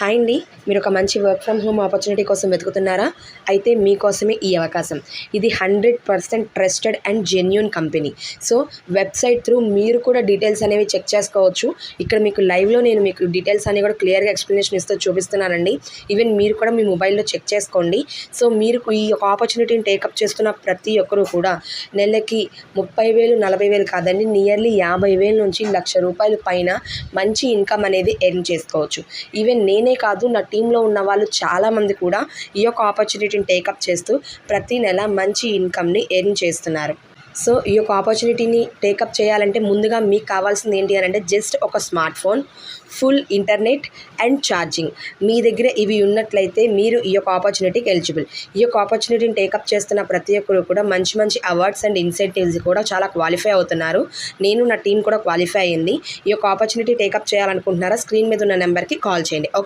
Hi అండి, మీరు ఒక మంచి వర్క్ ఫ్రమ్ హోమ్ ఆపర్చునిటీ కోసం వెతుకుతున్నారా? అయితే మీకోసమే ఈ అవకాశం. ఇది 100% trusted and genuine company. So website through మీరు కూడా డీటెయిల్స్ అనేవి చెక్ చేసుకోవచ్చు. ఇక్కడ మీకు లైవ్లో నేను మీకు డీటెయిల్స్ అన్ని కూడా క్లియర్గా ఎక్స్ప్లెనేషన్ ఇస్తూ చూపిస్తున్నానండి. ఈవెన్ మీరు కూడా మీ మొబైల్లో చెక్ చేసుకోండి. సో మీరు ఈ యొక్క ఆపర్చునిటీని టేకప్ చేస్తున్న ప్రతి ఒక్కరూ కూడా నెలకి 30,000 40,000 కాదండి, నియర్లీ 50,000 నుంచి ₹1,00,000 పైన మంచి ఇన్కమ్ అనేది ఎర్న్ చేసుకోవచ్చు. ఈవెన్ నేనే కాదు, నా టీంలో ఉన్న వాళ్ళు చాలామంది కూడా ఈ యొక్క ఆపర్చునిటీని టేకప్ చేస్తూ ప్రతి నెల మంచి ఇన్కమ్ని ఎర్న్ చేస్తున్నారు. సో ఈ యొక్క ఆపర్చునిటీని టేకప్ చేయాలంటే ముందుగా మీకు కావాల్సింది ఏంటి అని అంటే జస్ట్ ఒక smartphone, full internet and charging. మీ దగ్గర ఇవి ఉన్నట్లయితే మీరు ఈ యొక్క ఆపర్చునిటీకి ఎలిజిబుల్. ఈ యొక్క ఆపర్చునిటీని టేకప్ చేస్తున్న ప్రతి ఒక్కరు కూడా మంచి మంచి అవార్డ్స్ అండ్ ఇన్సెంటివ్స్ కూడా చాలా క్వాలిఫై అవుతున్నారు. నేను నా టీం కూడా క్వాలిఫై అయ్యింది. ఈ యొక్క ఆపర్చునిటీ టేకప్ చేయాలనుకుంటున్నారా? స్క్రీన్ మీద ఉన్న నెంబర్కి కాల్ చేయండి. ఓకే.